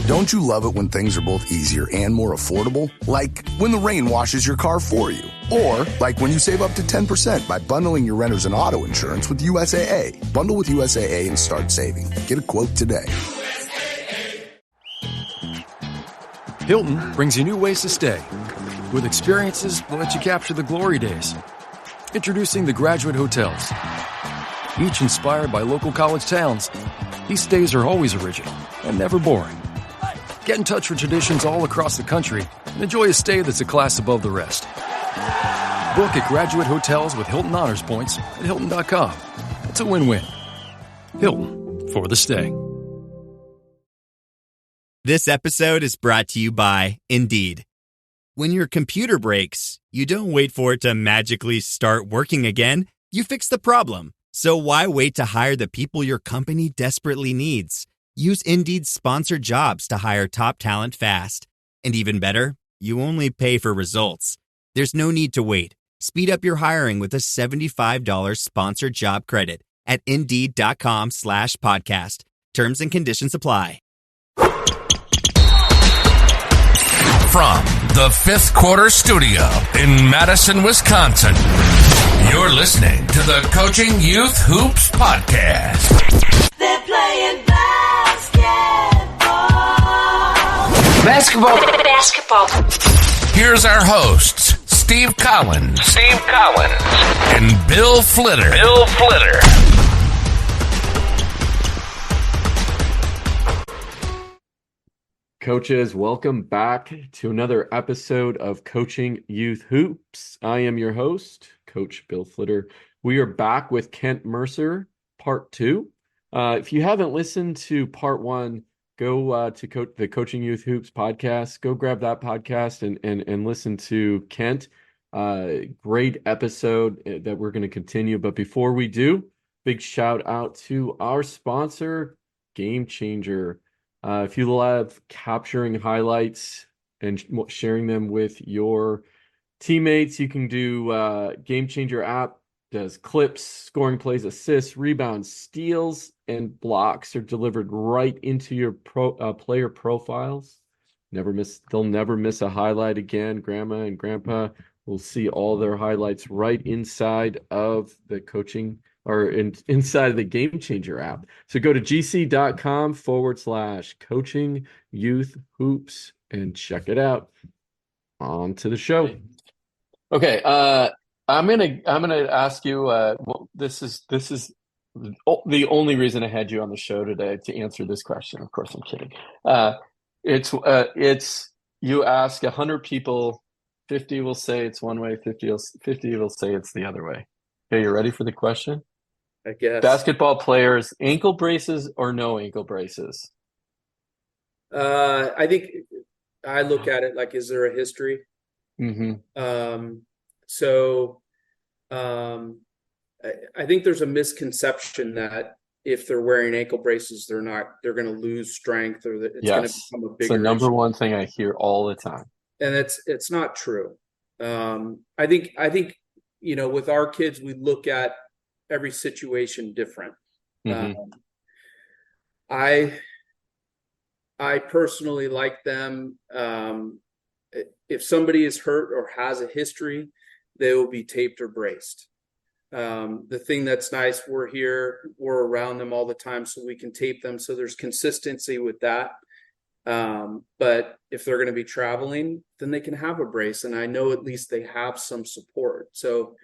Don't you love it when things are both easier and more affordable? Like when the rain washes your car for you. Or like when you save up to 10% by bundling your renters and auto insurance with USAA. Bundle with USAA and start saving. Get a quote today. Hilton brings you new ways to stay with experiences that let you capture the glory days. Introducing the Graduate Hotels. Each inspired by local college towns, these stays are always original and never boring. Get in touch with traditions all across the country and enjoy a stay that's a class above the rest. Book at Graduate Hotels with Hilton Honors Points at Hilton.com. It's a win-win. Hilton, for the stay. This episode is brought to you by Indeed. When your computer breaks, you don't wait for it to magically start working again. You fix the problem. So why wait to hire the people your company desperately needs? Use Indeed's sponsored jobs to hire top talent fast. And even better, you only pay for results. There's no need to wait. Speed up your hiring with a $75 sponsored job credit at Indeed.com/podcast. Terms and conditions apply. From the Fifth Quarter Studio in Madison, Wisconsin, you're listening to the Coaching Youth Hoops Podcast. They're playing Basketball. Here's our hosts, Steve Collins. And Bill Flitter. Coaches, welcome back to another episode of Coaching Youth Hoops. I am your host, Coach Bill Flitter. We are back with Kent Mercer, part 2. If you haven't listened to part 1, go to the Coaching Youth Hoops podcast. Go grab that podcast and listen to Kent. Great episode that we're going to continue. But before we do, big shout out to our sponsor, Game Changer. If you love capturing highlights and sharing them with your teammates, you can do Game Changer app. Does clips, scoring plays, assists, rebounds, steals, and blocks are delivered right into your player profiles. They'll never miss a highlight again. Grandma and grandpa will see all their highlights right inside of the coaching or inside of the Game Changer app. So go to gc.com/coaching youth hoops and check it out. On to the show. Okay. I'm gonna ask you. Well, this is the only reason I had you on the show today to answer this question. Of course, I'm kidding. It's you ask 100 people, 50 will say it's one way, 50 will say it's the other way. Okay, you ready for the question? I guess. Basketball players, ankle braces or no ankle braces? I think I look at it like, is there a history? Mm-hmm. I think there's a misconception that if they're wearing ankle braces, they're going to lose strength, or that it's going to become a bigger It's the number issue. one thing I hear all the time. And it's not true. I think, with our kids, we look at every situation different. Mm-hmm. I personally like them. If somebody is hurt or has a history, they will be taped or braced. The thing that's nice, we're around them all the time, so we can tape them. So there's consistency with that. But if they're going to be traveling, then they can have a brace. And I know at least they have some support. So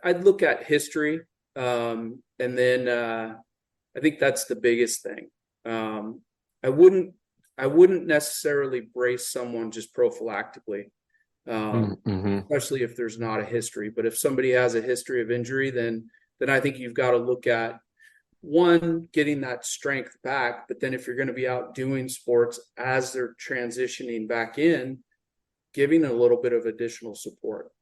I'd look at history. And then I think that's the biggest thing. I wouldn't necessarily brace someone just prophylactically, especially if there's not a history. But if somebody has a history of injury, then I think you've got to look at, one, getting that strength back. But then if you're going to be out doing sports as they're transitioning back in, giving a little bit of additional support.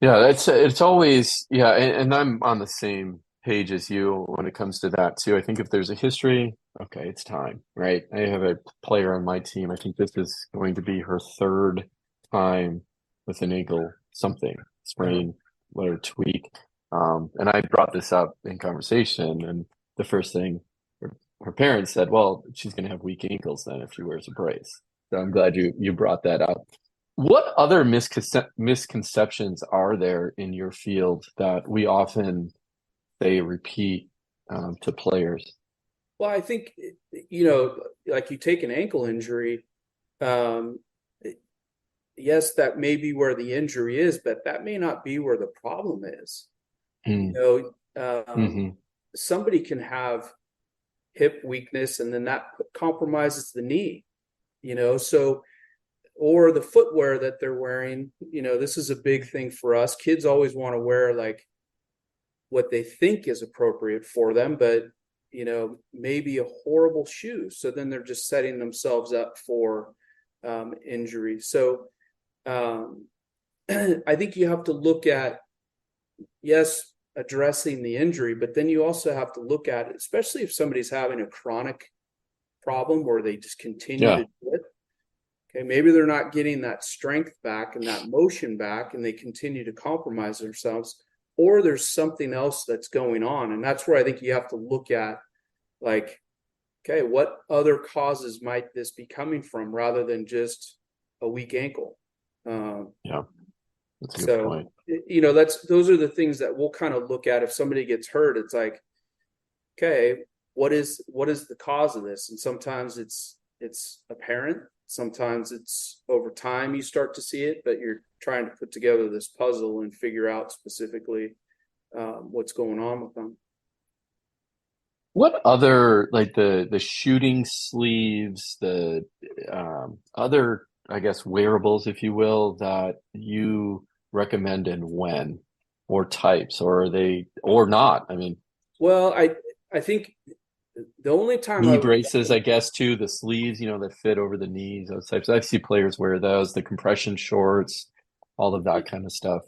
Yeah, it's always, and I'm on the same page as you when it comes to that too. I think if there's a history, okay, it's time, right? I have a player on my team. I think this is going to be her third time with an ankle sprain, or tweak. And I brought this up in conversation, and the first thing, her parents said, well, she's going to have weak ankles then if she wears a brace. So I'm glad you brought that up. What other misconceptions are there in your field that we often say repeat to players? Well, I think, like you take an ankle injury, yes, that may be where the injury is, but that may not be where the problem is. Somebody can have hip weakness and then that compromises the knee, so, or the footwear that they're wearing, this is a big thing for us. Kids always want to wear like what they think is appropriate for them, but maybe a horrible shoe. So then they're just setting themselves up for injury. So I think you have to look at, yes, addressing the injury, but then you also have to look at it, especially if somebody's having a chronic problem where they just continue to do it. Okay, maybe they're not getting that strength back and that motion back, and they continue to compromise themselves, or there's something else that's going on. And that's where I think you have to look at, like, okay, what other causes might this be coming from rather than just a weak ankle? That's a good point. Those are the things that we'll kind of look at. If somebody gets hurt, it's like, okay, what is the cause of this? And sometimes it's apparent. Sometimes it's over time you start to see it, but you're trying to put together this puzzle and figure out specifically what's going on with them. What other, like the shooting sleeves, the other, I guess, wearables, if you will, that you recommend and when, or types, or are they, or not? I mean, well, I think the only time knee braces, I guess, too, the sleeves, that fit over the knees, those types. I see players wear those, the compression shorts, all of that kind of stuff.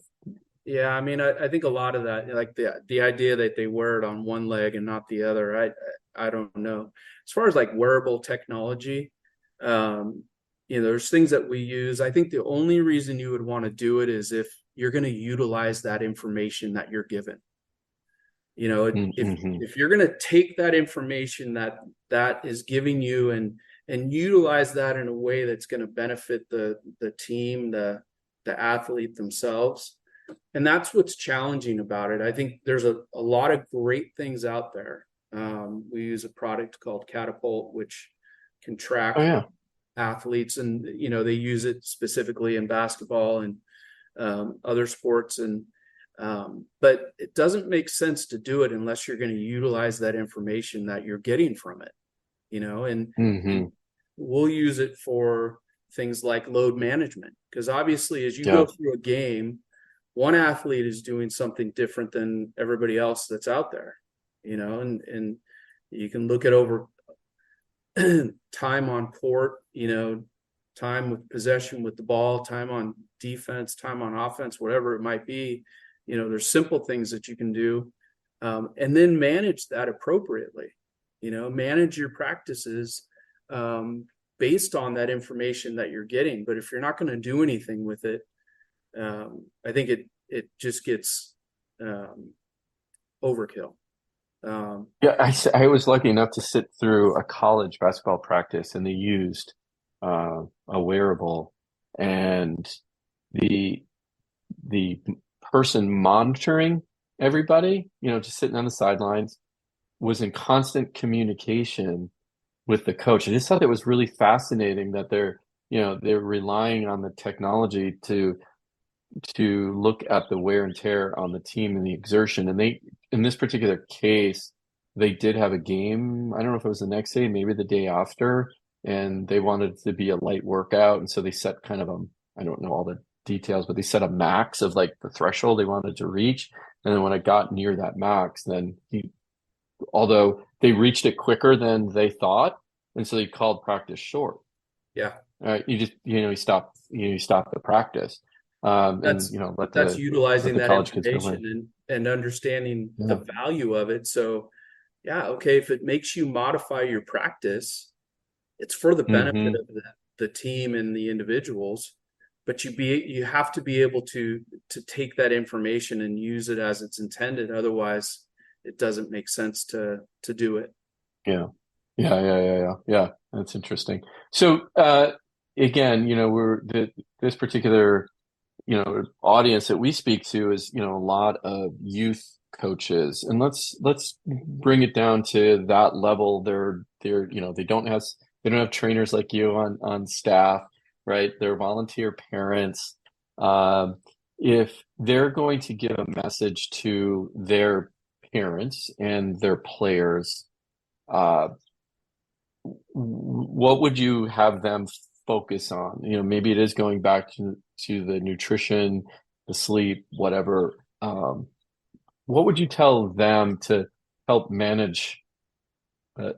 Yeah, I mean, I think a lot of that, like the idea that they wear it on one leg and not the other, I don't know. As far as like wearable technology, there's things that we use. I think the only reason you would want to do it is if you're going to utilize that information that you're given. If you're going to take that information that is giving you and utilize that in a way that's going to benefit the team, the athlete themselves. And that's what's challenging about it. I think there's a lot of great things out there. We use a product called Catapult, which can track athletes, and they use it specifically in basketball and other sports. But it doesn't make sense to do it unless you're going to utilize that information that you're getting from it. And we'll use it for things like load management, because obviously as you go through a game, one athlete is doing something different than everybody else that's out there, and you can look at over time on court, time with possession with the ball, time on defense, time on offense, whatever it might be. There's simple things that you can do, and then manage that appropriately. Manage your practices based on that information that you're getting. But if you're not going to do anything with it, I think it just gets overkill. I was lucky enough to sit through a college basketball practice, and they used a wearable, and the person monitoring everybody, just sitting on the sidelines, was in constant communication with the coach. I just thought it was really fascinating that they're relying on the technology to look at the wear and tear on the team and the exertion. And they, in this particular case, they did have a game. I don't know if it was the next day, maybe the day after, and they wanted it to be a light workout. And so they set kind of I don't know all the details, but they set a max of like the threshold they wanted to reach. And then when I got near that max, then although they reached it quicker than they thought, and so they called practice short. Yeah. You just, you stop the practice. That's utilizing that information and understanding the value of it. So okay, if it makes you modify your practice, it's for the benefit of the team and the individuals, but you have to be able to take that information and use it as it's intended. Otherwise it doesn't make sense to do it. Yeah. That's interesting. So, again, this particular, audience that we speak to is, a lot of youth coaches, and let's bring it down to that level. They don't have trainers like you on staff, right? They're volunteer parents. If they're going to give a message to their parents and their players, uh, what would you have them focus on? Maybe it is going back to the nutrition, the sleep, whatever. What would you tell them to help manage the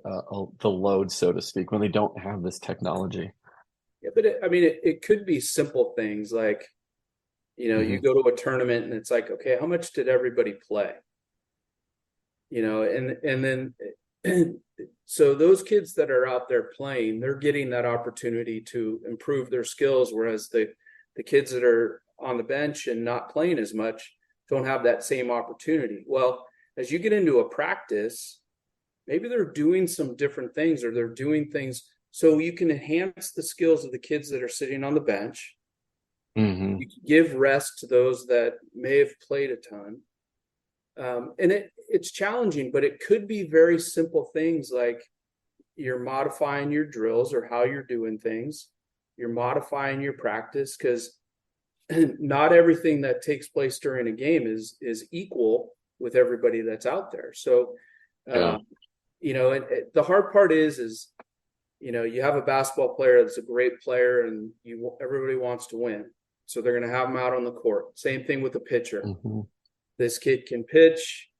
load, so to speak, when they don't have this technology? Yeah, but it could be simple things like, you go to a tournament and it's like, okay, how much did everybody play? And then so those kids that are out there playing, they're getting that opportunity to improve their skills, whereas the kids that are on the bench and not playing as much don't have that same opportunity. Well, as you get into a practice, maybe they're doing some different things, or they're doing things so you can enhance the skills of the kids that are sitting on the bench. Mm-hmm. You can give rest to those that may have played a ton. And it's challenging, but it could be very simple things like you're modifying your drills or how you're doing things. You're modifying your practice, because not everything that takes place during a game is equal with everybody that's out there. So, Yeah. the hard part is, you have a basketball player that's a great player, and everybody wants to win. So they're going to have them out on the court. Same thing with the pitcher. Mm-hmm. This kid can pitch.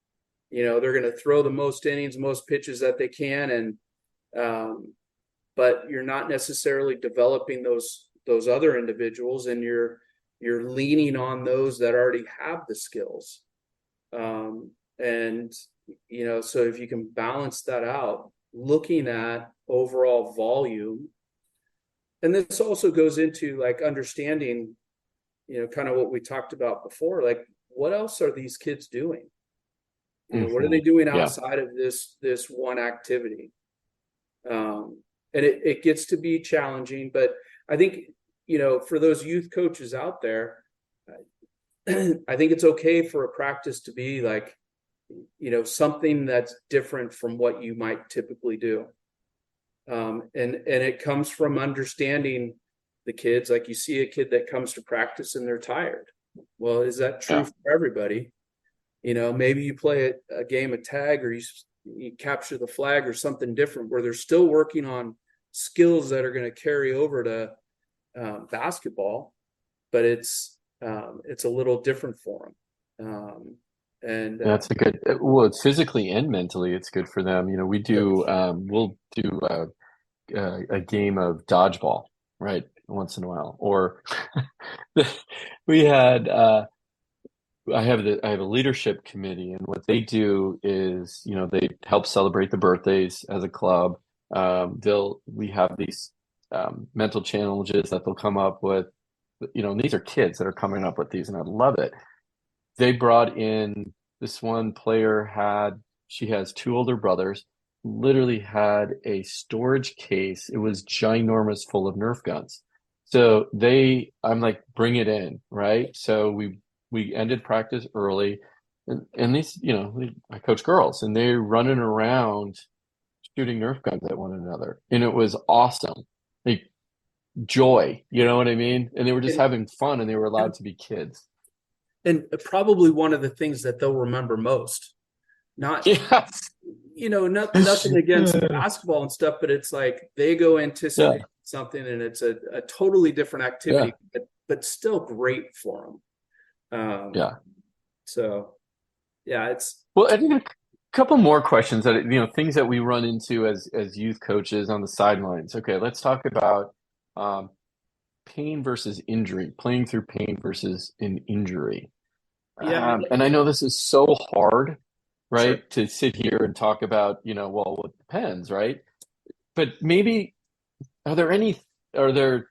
They're going to throw the most innings, most pitches that they can, but you're not necessarily developing those other individuals, and you're leaning on those that already have the skills. So if you can balance that out, looking at overall volume, and this also goes into like understanding, kind of what we talked about before, like what else are these kids doing? What are they doing outside of this one activity? And it gets to be challenging, but I think, for those youth coaches out there, I think it's okay for a practice to be like, something that's different from what you might typically do. And it comes from understanding the kids. Like, you see a kid that comes to practice and they're tired. Well, is that true for everybody? Maybe you play a game of tag, or you capture the flag, or something different where they're still working on skills that are going to carry over to basketball, but it's a little different for them. That's a good, well, it's physically and mentally, it's good for them. We'll do a game of dodgeball, right? Once in a while. Or we had, I have a leadership committee, and what they do is, they help celebrate the birthdays as a club. We have these mental challenges that they'll come up with, and these are kids that are coming up with these, and I love it. They brought in this one player. She has two older brothers, literally had a storage case. It was ginormous, full of Nerf guns. So I'm like, bring it in, right? So we ended practice early, and these, I coach girls, and they're running around shooting Nerf guns at one another, and it was awesome. Like, joy, you know what I mean? And they were just having fun, and they were allowed to be kids. And probably one of the things that they'll remember most. Not, nothing against basketball and stuff, but it's like they go anticipate something, and it's a totally different activity, but still great for them. So, it's well. I think a couple more questions that things that we run into as youth coaches on the sidelines. Okay, let's talk about pain versus injury, playing through pain versus an injury. And I know this is so hard, right? Sure. To sit here and talk about, well, it depends, right? But maybe, are there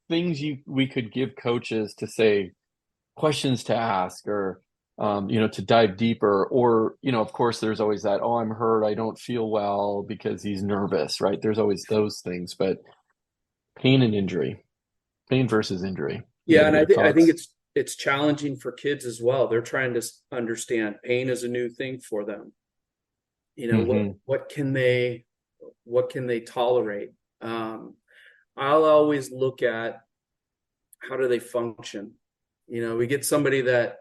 things we could give coaches to say, questions to ask, or to dive deeper. Or, of course, there's always that, oh, I'm hurt, I don't feel well because he's nervous, right? There's always those things, but pain versus injury. Yeah, and I think it's challenging for kids as well. They're trying to understand pain is a new thing for them. What can they tolerate? I'll always look at how do they function. We get somebody that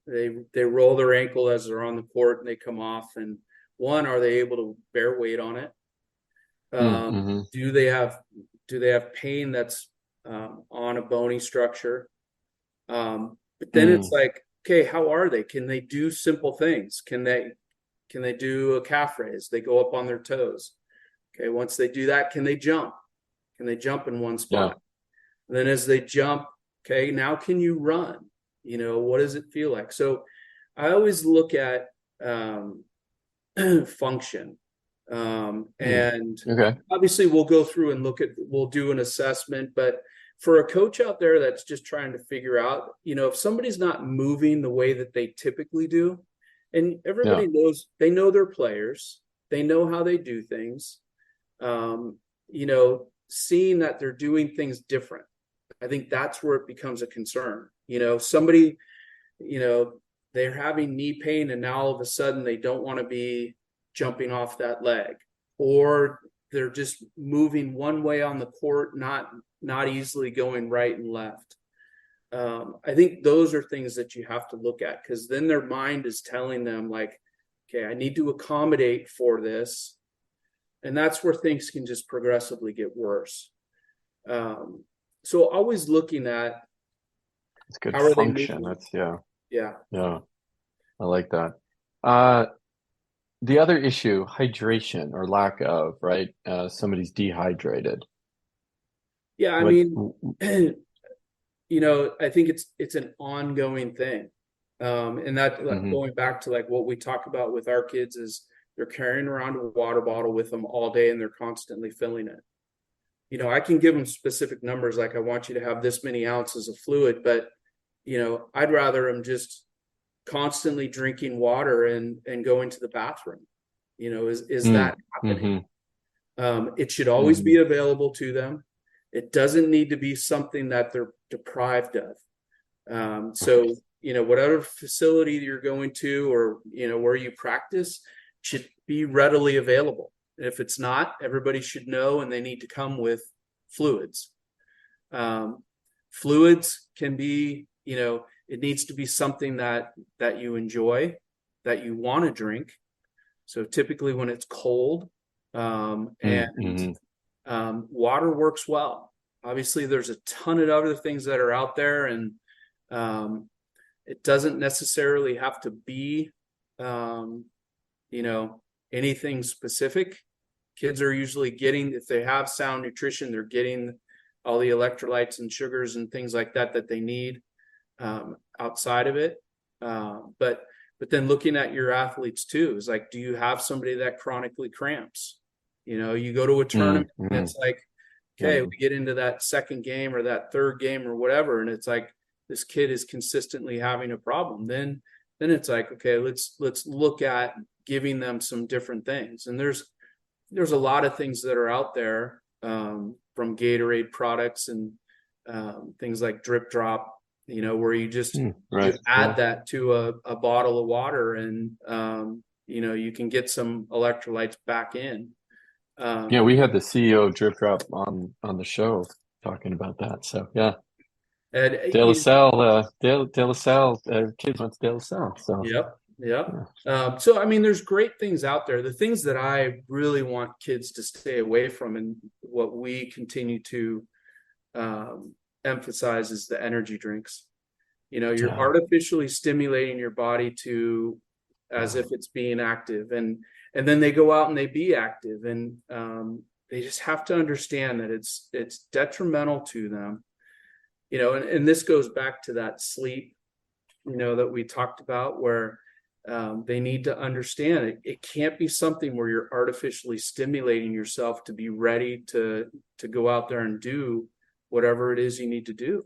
they roll their ankle as they're on the court and they come off, and are they able to bear weight on it? Do they have pain that's on a bony structure? But then it's like, okay, how are they? Can they do simple things? Can they do a calf raise? They go up on their toes. Okay, once they do that, can they jump? Can they jump in one spot? Yeah. And then as they jump, okay, now can you run? What does it feel like? So I always look at function. And obviously we'll go through and we'll do an assessment, but for a coach out there that's just trying to figure out, if somebody's not moving the way that they typically do, and everybody knows, they know their players, they know how they do things, seeing that they're doing things different, I think that's where it becomes a concern. Somebody, they're having knee pain and now all of a sudden they don't want to be jumping off that leg, or they're just moving one way on the court, not easily going right and left. I think those are things that you have to look at, because then their mind is telling them like, okay, I need to accommodate for this. And that's where things can just progressively get worse. So always looking at it's good function. Yeah. I like that. The other issue, hydration or lack of, right? Somebody's dehydrated. Yeah, I mean, I think it's an ongoing thing. And that going back to like what we talk about with our kids is they're carrying around a water bottle with them all day and they're constantly filling it. I can give them specific numbers, like I want you to have this many ounces of fluid, but I'd rather them just constantly drinking water and going to the bathroom. Is that happening? It should always be available to them. It doesn't need to be something that they're deprived of. So whatever facility you're going to, or where you practice, should be readily available. And if it's not, everybody should know, and they need to come with fluids. Fluids can be, it needs to be something that you enjoy, that you want to drink. So typically when it's cold, water works well. Obviously there's a ton of other things that are out there, and it doesn't necessarily have to be, anything specific. Kids are usually getting, if they have sound nutrition, they're getting all the electrolytes and sugars and things like that they need outside of it. But then looking at your athletes too, is like, do you have somebody that chronically cramps? You go to a tournament and it's like, okay, we get into that second game or that third game or whatever, and it's like this kid is consistently having a problem. Then it's like, okay, let's look at giving them some different things. And there's a lot of things that are out there, from Gatorade products and things like Drip Drop, where you just you add that to a bottle of water, and you can get some electrolytes back in. We had the CEO of Drip Drop on the show talking about that. So yeah. And De La Salle, kids went to De La Salle. So Yep. So I mean, there's great things out there. The things that I really want kids to stay away from, and what we continue to emphasize, is the energy drinks. You're artificially stimulating your body as if it's being active, and then they go out and they be active, and they just have to understand that it's detrimental to them. And this goes back to that sleep, that we talked about, where they need to understand it can't be something where you're artificially stimulating yourself to be ready to go out there and do whatever it is you need to do.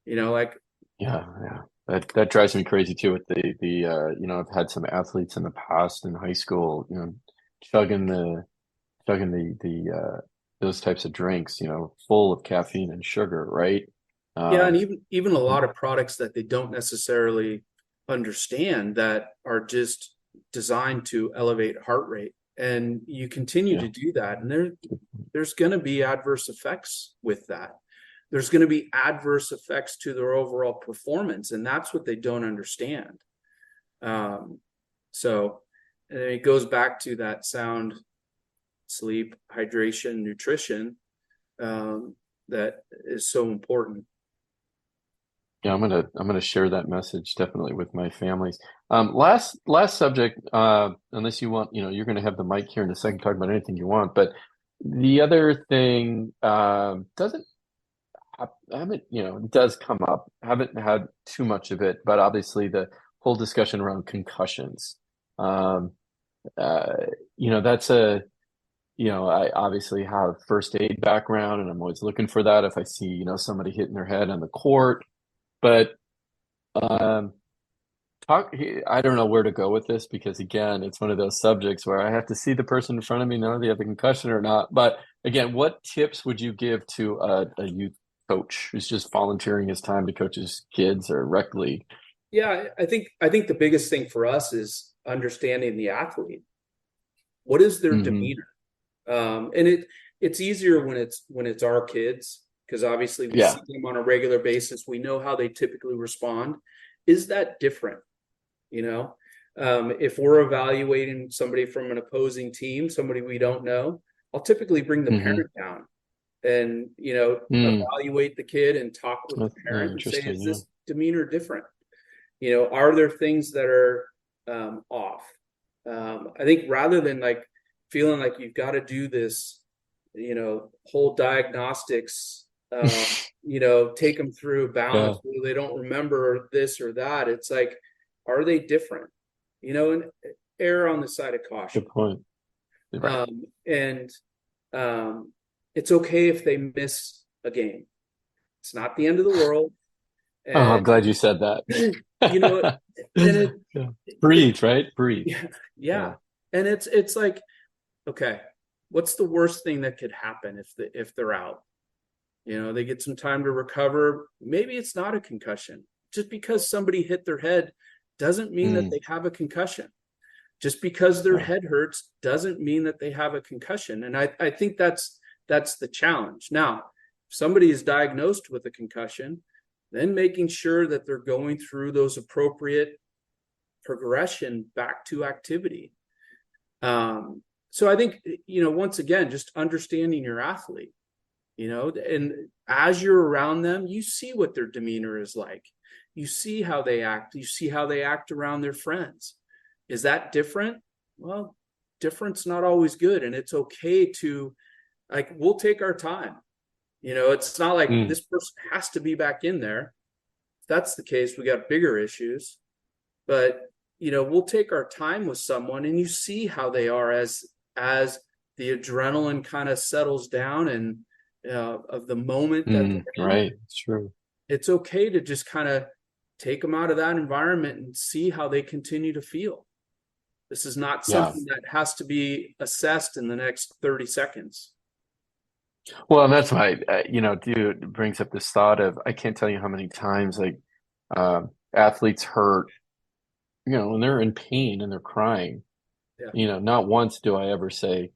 Like Yeah. That drives me crazy too with I've had some athletes in the past in high school, chugging the those types of drinks, full of caffeine and sugar, right? Yeah, and Um, even a lot of products that they don't necessarily understand that are just designed to elevate heart rate. And you continue yeah, to do that, and there's going to be adverse effects with that. There's going to be adverse effects to their overall performance, and that's what they don't understand. Um, so and it goes back to that sound sleep, hydration, nutrition, that is so important. yeah, I'm gonna share that message definitely with my families. Last subject, unless you want, you're gonna have the mic here in a second, talk about anything you want. But the other thing doesn't I haven't, it does come up. Haven't had too much of it, but obviously the whole discussion around concussions. Um, uh, that's I obviously have first aid background, and I'm always looking for that if I see, somebody hitting their head on the court. But um, I don't know where to go with this because again, it's one of those subjects where I have to see the person in front of me, know if they have a concussion or not. But again, what tips would you give to a youth coach who's just volunteering his time to coach his kids or rec league? Yeah, I think the biggest thing for us is understanding the athlete. What is their Hmm. demeanor? And it's easier when it's our kids, because obviously we Yeah. see them on a regular basis. We know how they typically respond. Is that different? You know, if we're evaluating somebody from an opposing team, somebody we don't know, I'll typically bring the Hmm. parent down and Mm. evaluate the kid and talk with the That's parent and say, interesting. is Yeah. this demeanor different? Are there things that are off? I think rather than like feeling like you've got to do this, whole diagnostics, take them through Yeah. balance where they don't remember this or that. It's like, are they different? And err on the side of caution. Good point. Right. And it's okay if they miss a game. It's not the end of the world. Oh, I'm And glad you said that. you know, and Yeah. it Breathe, right? Breathe. yeah, Yeah. yeah. And it's like, okay, what's the worst thing that could happen if they're out? They get some time to recover. Maybe it's not a concussion. Just because somebody hit their head doesn't mean that Mm. they have a concussion. Just because their Yeah. head hurts doesn't mean that they have a concussion. And I think that's the challenge. Now, if somebody is diagnosed with a concussion, then making sure that they're going through those appropriate progression back to activity. So I think, once again, just understanding your athlete, and as you're around them, you see what their demeanor is like. You see how they act. You see how they act around their friends. Is that different? Well, different's not always good. And it's okay to, like, we'll take our time. It's not like Mm. this person has to be back in there. If that's the case, we got bigger issues. But we'll take our time with someone, and you see how they are as the adrenaline kind of settles down and of the moment that Mm. they're in. Right. It's true. It's okay to just kind of take them out of that environment and see how they continue to feel. This is not Yeah. something that has to be assessed in the next 30 seconds. Well, and that's why, dude, it brings up this thought of I can't tell you how many times like athletes hurt, when they're in pain and they're crying. Yeah, Not once do I ever say,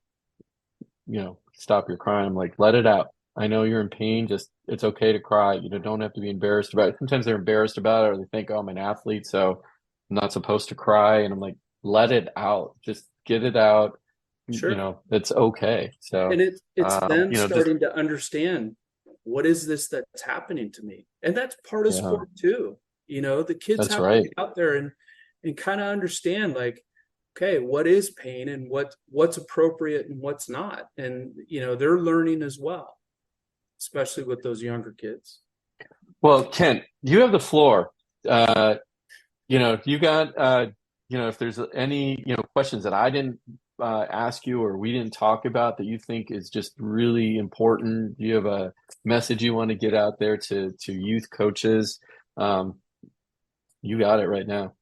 stop your crying. I'm like, let it out. I know you're in pain. Just it's okay to cry. Don't have to be embarrassed about it. Sometimes they're embarrassed about it, or they think, oh, I'm an athlete, so I'm not supposed to cry. And I'm like, let it out. Just get it out. sure. It's okay. And So, it's them just starting to understand, what is this that's happening to me? And that's part of yeah, sport too. The kids that's have to right. get out there and kind of understand, like, okay, what is pain and what's appropriate and what's not. And they're learning as well, especially with those younger kids. Well, Kent, you have the floor. Uh, you got, if there's any, questions that I didn't ask you or we didn't talk about that you think is just really important, do you have a message you want to get out there to youth coaches? You got it right now.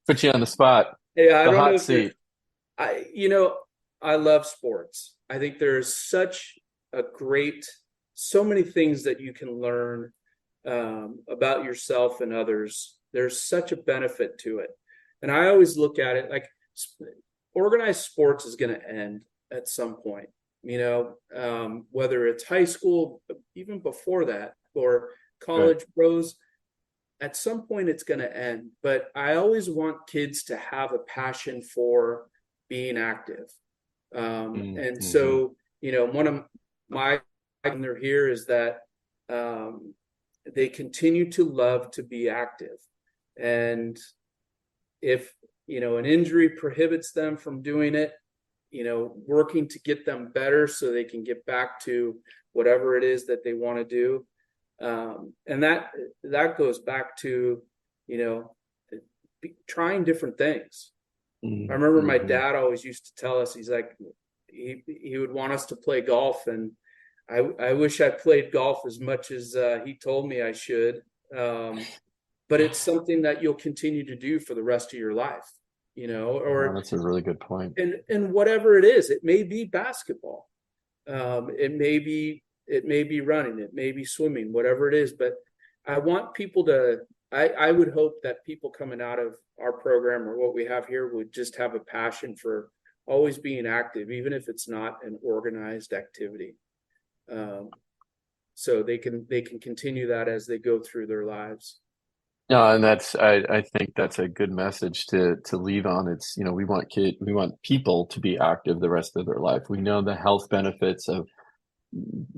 Put you on the spot. Yeah, I The don't hot know. seat. I love sports. I think there's so many things that you can learn about yourself and others. There's such a benefit to it. And I always look at it like organized sports is going to end at some point, whether it's high school, even before that, or college pros, at some point it's going to end. But I always want kids to have a passion for being active. And so, one of my, when they're here is that they continue to love to be active. And if, an injury prohibits them from doing it, working to get them better so they can get back to whatever it is that they want to do. And that goes back to, trying different things. I remember my dad always used to tell us, he's like, he would want us to play golf. And I wish I played golf as much as he told me I should. But it's something that you'll continue to do for the rest of your life, or that's a really good point. And whatever it is, it may be basketball. It may be running, it may be swimming, whatever it is. But I want people I would hope that people coming out of our program or what we have here would just have a passion for always being active, even if it's not an organized activity. So they can continue that as they go through their lives. No, and I think that's a good message to leave on. It's, we want people to be active the rest of their life. We know the health benefits of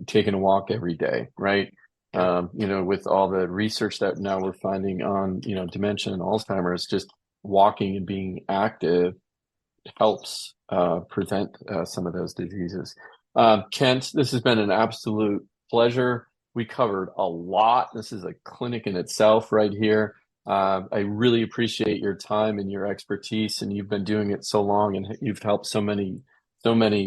taking a walk every day, right? With all the research that now we're finding on, dementia and Alzheimer's, just walking and being active helps prevent some of those diseases. Kent, this has been an absolute pleasure. We covered a lot. This is a clinic in itself right here. I really appreciate your time and your expertise, and you've been doing it so long, and you've helped so many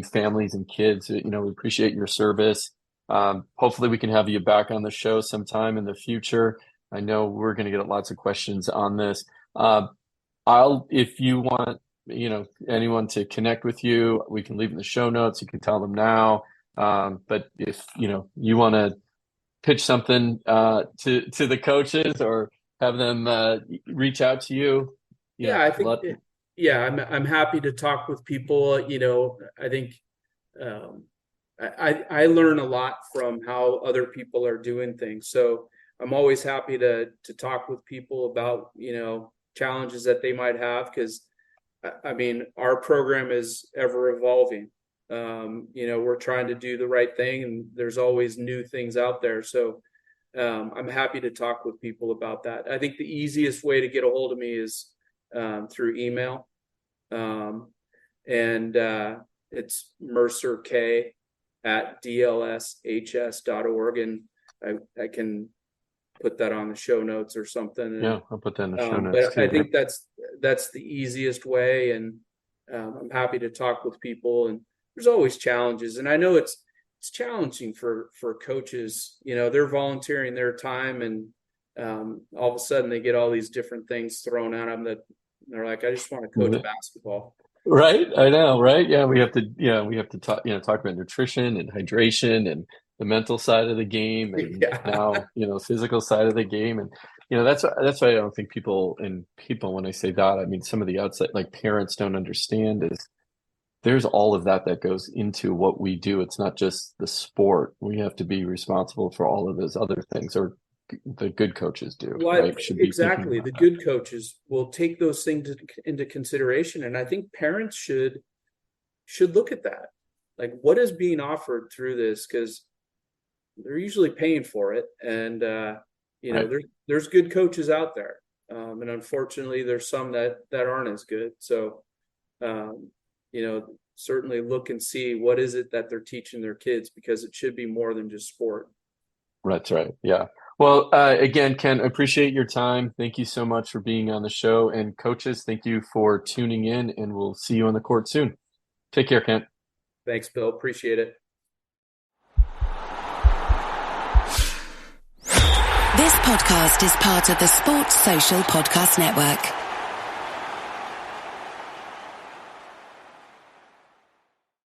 families and kids. We appreciate your service. Hopefully we can have you back on the show sometime in the future. I know we're going to get lots of questions on this. If you want, anyone to connect with you, we can leave in the show notes. You can tell them now. But if, you want to pitch something to the coaches or have them reach out to you. I'm happy to talk with people. I think I learn a lot from how other people are doing things. So I'm always happy to talk with people about, challenges that they might have, because our program is ever evolving. We're trying to do the right thing, and there's always new things out there. So I'm happy to talk with people about that. I think the easiest way to get a hold of me is through email. It's mercerk@dlshs.org. And I can put that on the show notes or something. Yeah, I'll put that in the show notes. But I think that's the easiest way. And I'm happy to talk with people. And there's always challenges. And I know it's challenging for coaches. They're volunteering their time, and all of a sudden they get all these different things thrown at them that they're like, I just want to coach basketball. Right. I know. Right. Yeah. We have to talk about nutrition and hydration and the mental side of the game, and now, physical side of the game. And, that's why I don't think people, when I say that, some of the outside, like parents, don't understand is there's all of that goes into what we do. It's not just the sport. We have to be responsible for all of those other things, or the good coaches do. Right? Exactly. The good coaches will take those things into consideration. And I think parents should look at that. Like, what is being offered through this? Because they're usually paying for it. And, there's good coaches out there. And unfortunately, there's some that aren't as good. So, certainly look and see what is it that they're teaching their kids, because it should be more than just sport. That's right. Yeah. Well, again, Ken, appreciate your time. Thank you so much for being on the show. And coaches, thank you for tuning in, and we'll see you on the court soon. Take care, Kent. Thanks, Bill. Appreciate it. This podcast is part of the Sports Social Podcast Network.